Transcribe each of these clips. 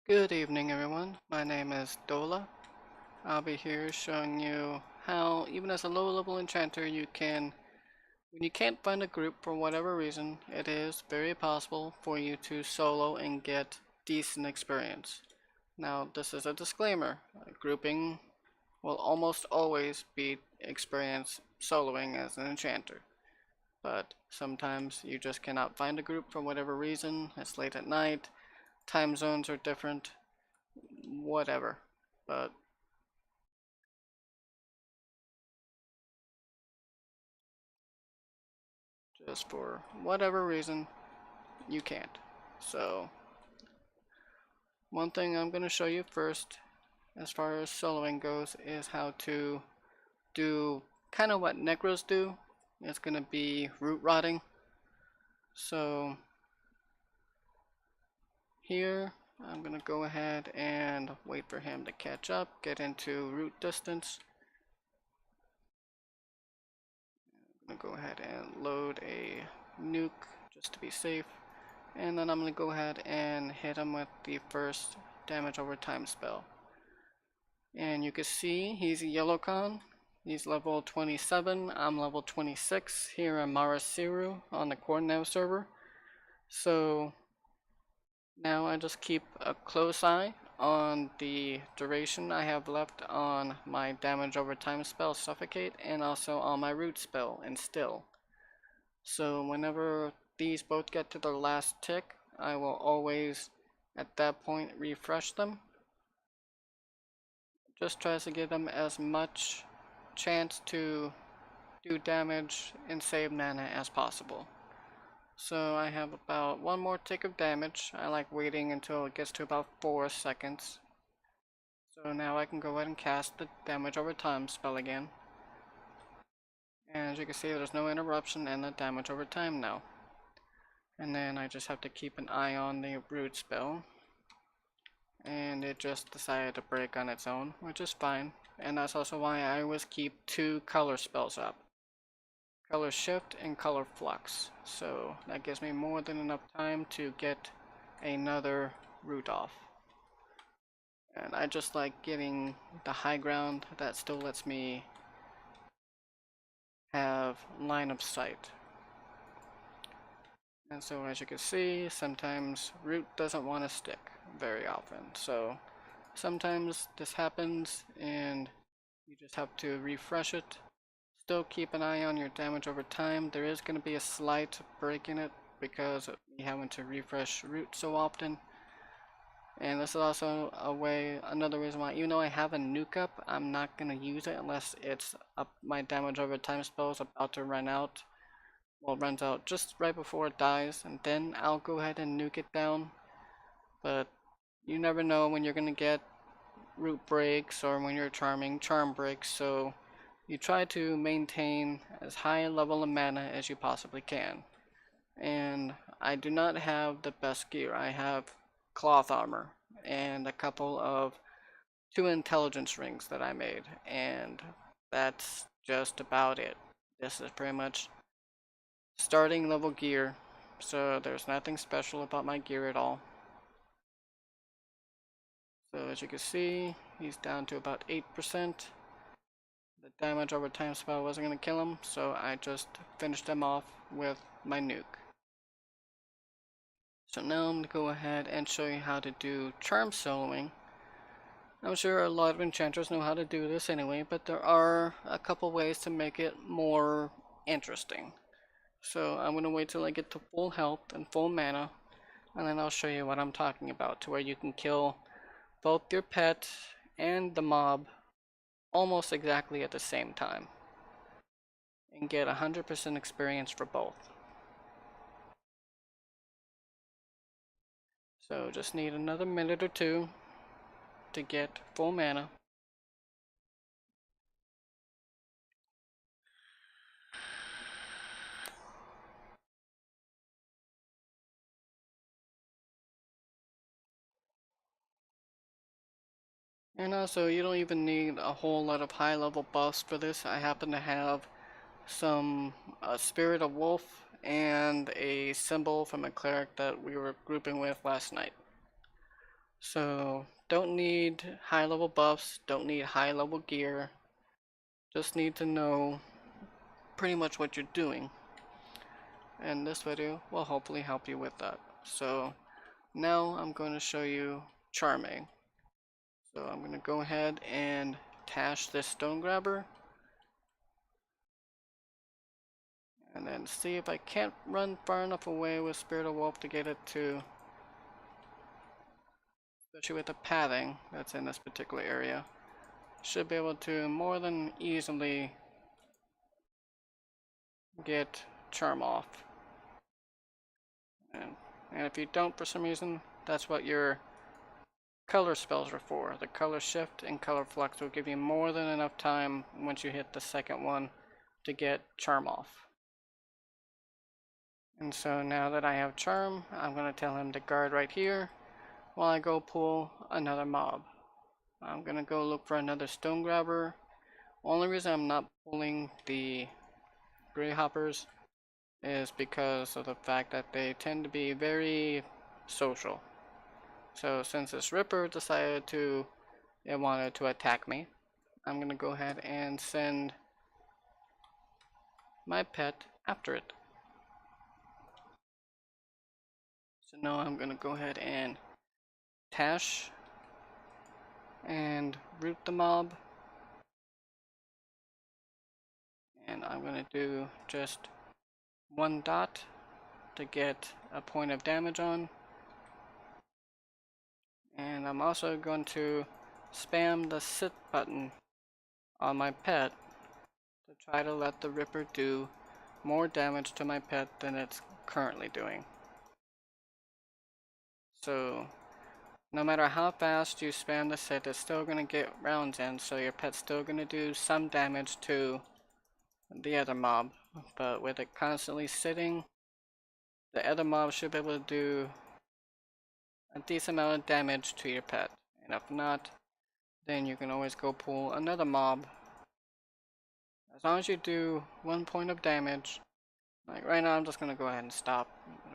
Good evening, everyone. My name is Dola. I'll be here showing you how, even as a low-level enchanter, when you can't find a group for whatever reason, it is very possible for you to solo and get decent experience. Now, this is a disclaimer. Grouping will almost always be experience soloing as an enchanter. But sometimes you just cannot find a group for whatever reason. It's late at night, time zones are different, whatever. But just for whatever reason, you can't. So, one thing I'm going to show you first, as far as soloing goes, is how to do kind of what necros do. It's going to be root rotting. So, here, I'm going to go ahead and wait for him to catch up, get into root distance. I'm going to go ahead and load a nuke just to be safe. And then I'm going to go ahead and hit him with the first damage over time spell. And you can see he's a yellow con. He's level 27. I'm level 26 here in Marasiru on the Coirnav server. So now I just keep a close eye on the duration I have left on my damage over time spell Suffocate, and also on my root spell Instill. So whenever these both get to their last tick, I will always at that point refresh them. Just tries to give them as much chance to do damage and save mana as possible. So I have about one more tick of damage. I like waiting until it gets to about 4 seconds. So now I can go ahead and cast the damage over time spell again. And as you can see, there's no interruption in the damage over time now. And then I just have to keep an eye on the root spell. And it just decided to break on its own, which is fine. And that's also why I always keep 2 color spells up. Color Shift and Color Flux. So that gives me more than enough time to get another root off. And I just like getting the high ground that still lets me have line of sight. And so as you can see, sometimes root doesn't want to stick very often. So sometimes this happens and you just have to refresh it. Still keep an eye on your damage over time. There is going to be a slight break in it because of me having to refresh root so often. And this is also another reason why, even though I have a nuke up, I'm not going to use it unless it's up, my damage over time spell is about to run out. Well, it runs out just right before it dies, and then I'll go ahead and nuke it down. But you never know when you're going to get root breaks or when you're charming charm breaks, so you try to maintain as high a level of mana as you possibly can. And I do not have the best gear. I have cloth armor and a couple of 2 intelligence rings that I made, and that's just about it. This is pretty much starting level gear, so there's nothing special about my gear at all. So as you can see, he's down to about 8%. The damage over time spell wasn't going to kill him, so I just finished him off with my nuke. So now I'm going to go ahead and show you how to do charm soloing. I'm sure a lot of enchanters know how to do this anyway, but there are a couple ways to make it more interesting. So I'm going to wait till I get to full health and full mana, and then I'll show you what I'm talking about, to where you can kill both your pet and the mob almost exactly at the same time and get 100% experience for both. So just need another minute or 2 to get full mana. And also, you don't even need a whole lot of high level buffs for this. I happen to have some Spirit of Wolf and a symbol from a cleric that we were grouping with last night. So don't need high level buffs, don't need high level gear, just need to know pretty much what you're doing. And this video will hopefully help you with that. So now I'm going to show you charming. So I'm going to go ahead and tash this stone grabber. And then see if I can't run far enough away with Spirit of Wolf to get it to, especially with the pathing that's in this particular area, should be able to more than easily get charm off. And if you don't for some reason, that's what your color spells are for. The color shift and color flux will give you more than enough time once you hit the second one to get charm off. And so now that I have charm, I'm going to tell him to guard right here while I go pull another mob. I'm going to go look for another stone grabber. Only reason I'm not pulling the gray hoppers is because of the fact that they tend to be very social. So since this Ripper decided it wanted to attack me, I'm going to go ahead and send my pet after it. So now I'm going to go ahead and tash and root the mob. And I'm going to do just one dot to get a point of damage on. And I'm also going to spam the sit button on my pet to try to let the Ripper do more damage to my pet than it's currently doing. So no matter how fast you spam the sit, it's still going to get rounds in, so your pet's still going to do some damage to the other mob. But with it constantly sitting, the other mob should be able to do a decent amount of damage to your pet. And if not, then you can always go pull another mob. As long as you do 1 point of damage, like right now I'm just going to go ahead and stop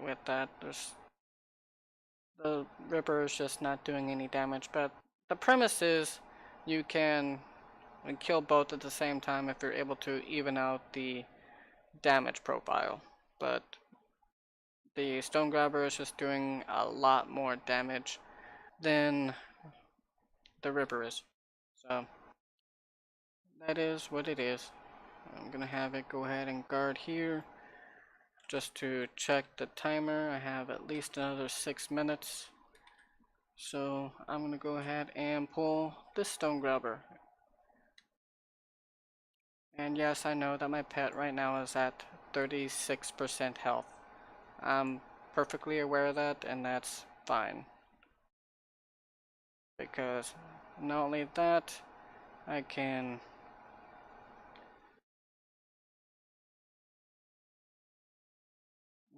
with that. The Ripper is just not doing any damage, but the premise is you can kill both at the same time if you're able to even out the damage profile. But the Stone Grabber is just doing a lot more damage than the Ripper is. So that is what it is. I'm gonna have it go ahead and guard here just to check the timer. I have at least another 6 minutes. So I'm gonna go ahead and pull this Stone Grabber. And yes, I know that my pet right now is at 36% health. I'm perfectly aware of that, and that's fine. Because not only that, I can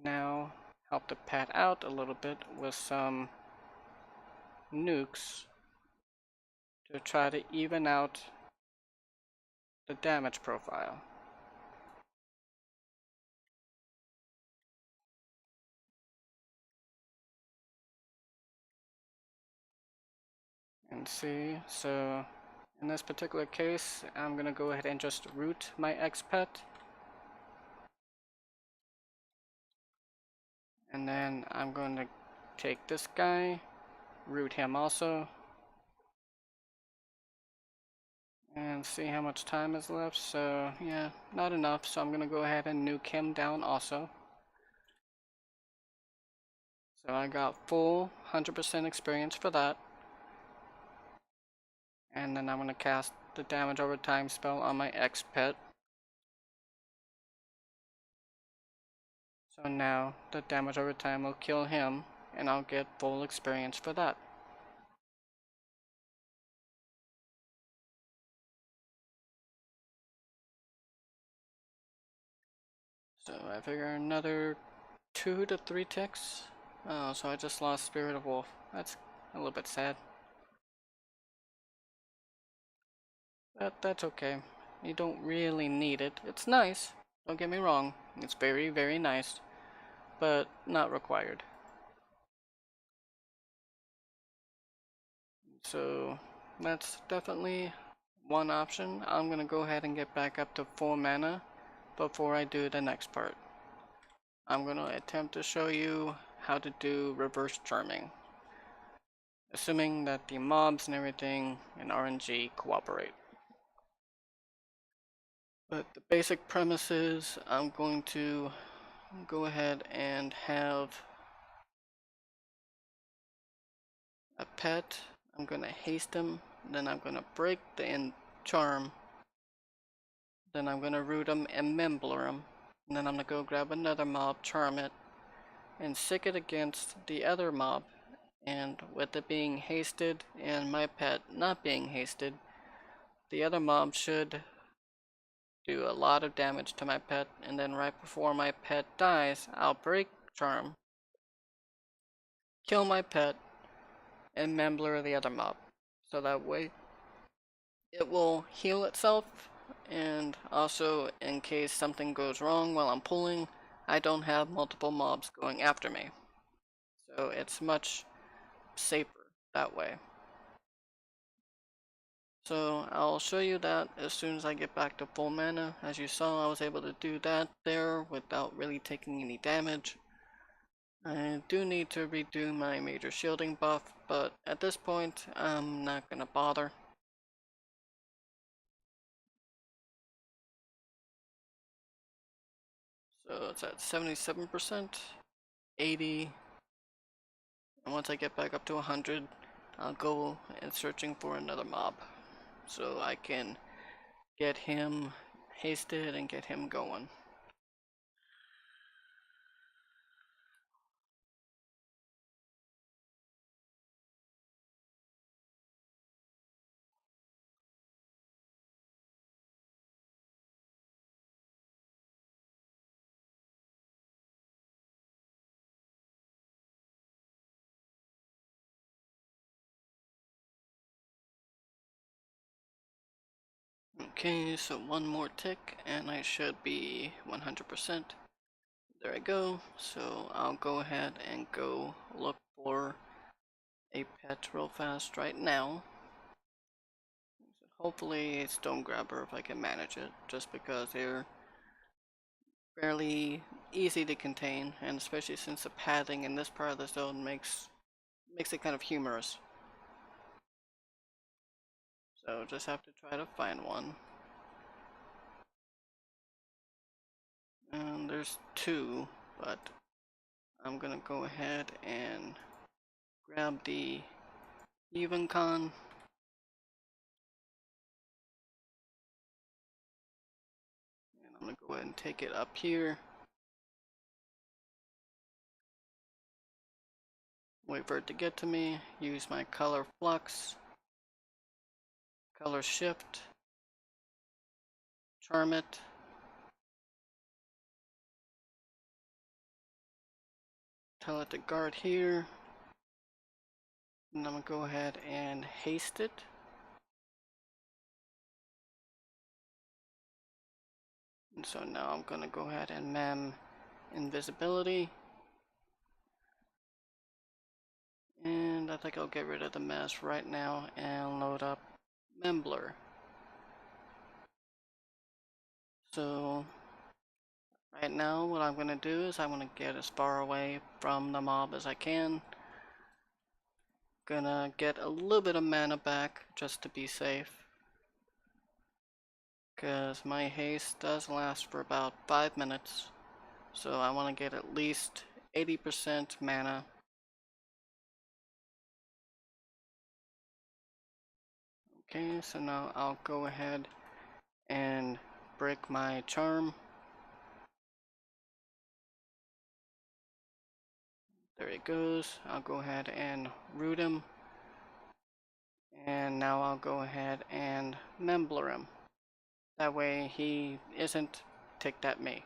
now help the pet out a little bit with some nukes to try to even out the damage profile. And see, so in this particular case, I'm gonna go ahead and just root my ex-pet. And then I'm going to take this guy, root him also, and see how much time is left. So yeah, not enough, so I'm gonna go ahead and nuke him down also. So I got full 100% experience for that. And then I'm gonna cast the damage over time spell on my ex-pet. So now the damage over time will kill him, and I'll get full experience for that. So I figure another 2 to 3 ticks. Oh, so I just lost Spirit of Wolf. That's a little bit sad. But that's okay. You don't really need it. It's nice. Don't get me wrong. It's very, very nice. But not required. So that's definitely one option. I'm gonna go ahead and get back up to full mana before I do the next part. I'm gonna attempt to show you how to do reverse charming, assuming that the mobs and everything in RNG cooperate. But the basic premise is I'm going to go ahead and have a pet. I'm gonna haste him, then I'm gonna break the charm, then I'm gonna root him and membler him, and then I'm gonna go grab another mob, charm it, and sick it against the other mob. And with it being hasted and my pet not being hasted, the other mob should do a lot of damage to my pet, and then right before my pet dies, I'll break charm, kill my pet, and membler the other mob. So that way it will heal itself, and also in case something goes wrong while I'm pulling, I don't have multiple mobs going after me. So it's much safer that way. So I'll show you that as soon as I get back to full mana. As you saw, I was able to do that there without really taking any damage. I do need to redo my major shielding buff, but at this point, I'm not gonna bother. So it's at 77%, 80, and once I get back up to 100, I'll go and searching for another mob, so I can get him hasted and get him going. Okay, so one more tick and I should be 100%. There I go. So I'll go ahead and go look for a pet real fast right now. Hopefully a stone grabber if I can manage it, just because they're fairly easy to contain, and especially since the pathing in this part of the zone makes it kind of humorous. So just have to try to find one. And there's two, but I'm gonna go ahead and grab the even con. And I'm gonna go ahead and take it up here. Wait for it to get to me. Use my color flux, color shift, charm it. Tell it to guard here. And I'm gonna go ahead and haste it. And so now I'm gonna go ahead and mem invisibility. And I think I'll get rid of the mess right now and load up Membler. So right now what I'm gonna do is I'm gonna get as far away from the mob as I can. Gonna get a little bit of mana back just to be safe, because my haste does last for about 5 minutes, so I want to get at least 80% mana. Okay, so now I'll go ahead and break my charm. There it goes. I'll go ahead and root him, and now I'll go ahead and membler him. That way he isn't ticked at me.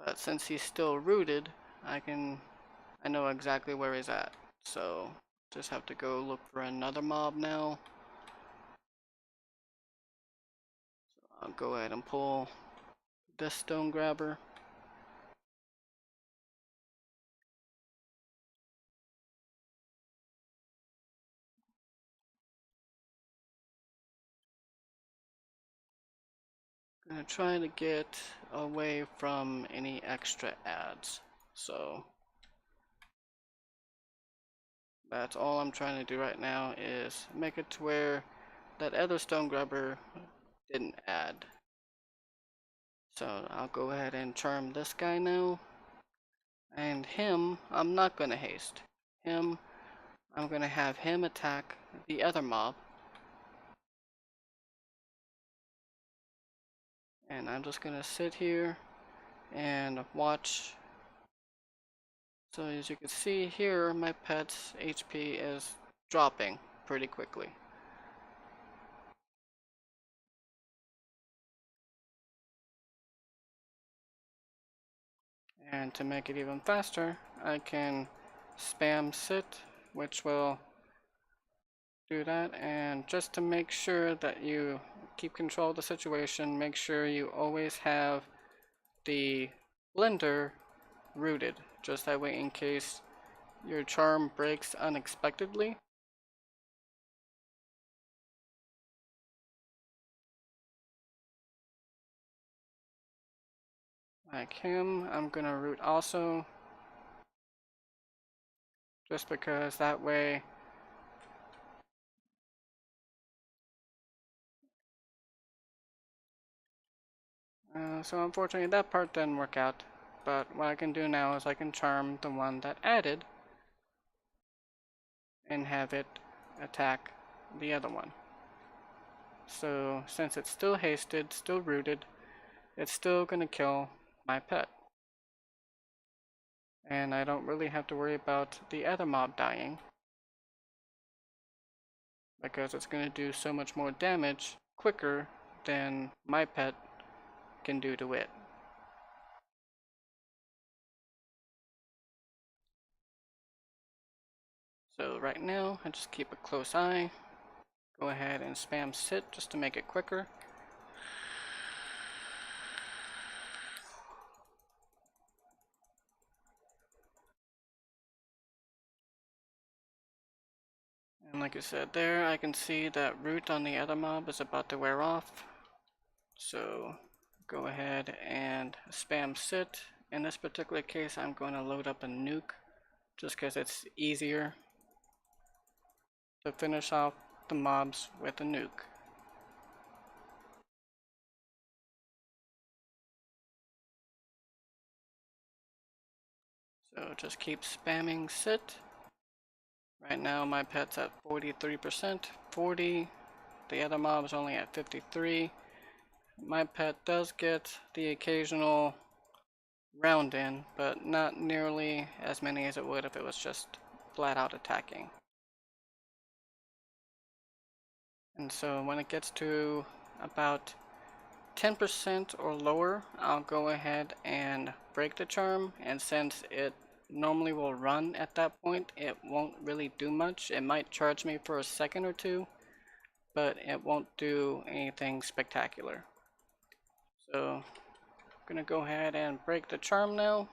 But since he's still rooted, I know exactly where he's at. So just have to go look for another mob now. So I'll go ahead and pull this stone grabber. I'm gonna try to get away from any extra ads. So that's all I'm trying to do right now, is make it to where that other stone grabber didn't add. So I'll go ahead and charm this guy now. And him, I'm not gonna haste. Him, I'm gonna have him attack the other mob. And I'm just gonna sit here and watch. So as you can see here, my pet's HP is dropping pretty quickly. And to make it even faster, I can spam sit, which will do that. And just to make sure that you keep control of the situation, make sure you always have the blender rooted, just that way in case your charm breaks unexpectedly. Like him, I'm gonna root also, just because that way so unfortunately that part didn't work out, but what I can do now is I can charm the one that added and have it attack the other one. So since it's still hasted, still rooted, it's still gonna kill my pet. And I don't really have to worry about the other mob dying, because it's gonna do so much more damage quicker than my pet can do to it. So right now, I just keep a close eye. Go ahead and spam sit just to make it quicker. And like I said there, I can see that root on the other mob is about to wear off. So go ahead and spam sit. In this particular case, I'm going to load up a nuke just because it's easier to finish off the mobs with a nuke. So just keep spamming sit. Right now my pet's at 43%, 40. The other mob's only at 53. My pet does get the occasional round in, but not nearly as many as it would if it was just flat out attacking. And so when it gets to about 10% or lower, I'll go ahead and break the charm, and since it normally will run at that point, it won't really do much. It might charge me for a second or two, but it won't do anything spectacular. So I'm gonna go ahead and break the charm now.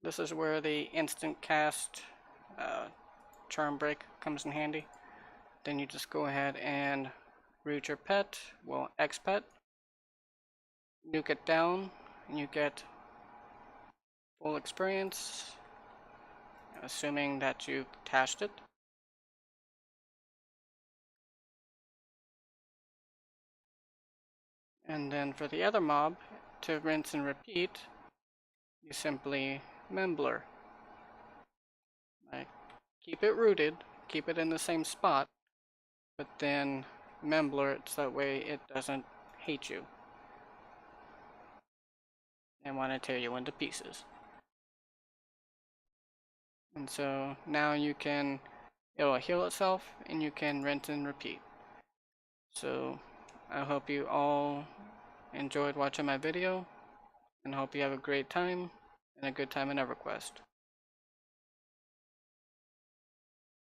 This is where the instant cast charm break comes in handy. Then you just go ahead and root your pet, well, X pet, nuke it down, and you get full experience, assuming that you've tashed it. And then for the other mob, to rinse and repeat, you simply membler. Like, keep it rooted, keep it in the same spot, but then membler it so that way it doesn't hate you and want to tear you into pieces. And so now you can, it'll heal itself and you can rinse and repeat. So I hope you all enjoyed watching my video and hope you have a great time and a good time in Everquest.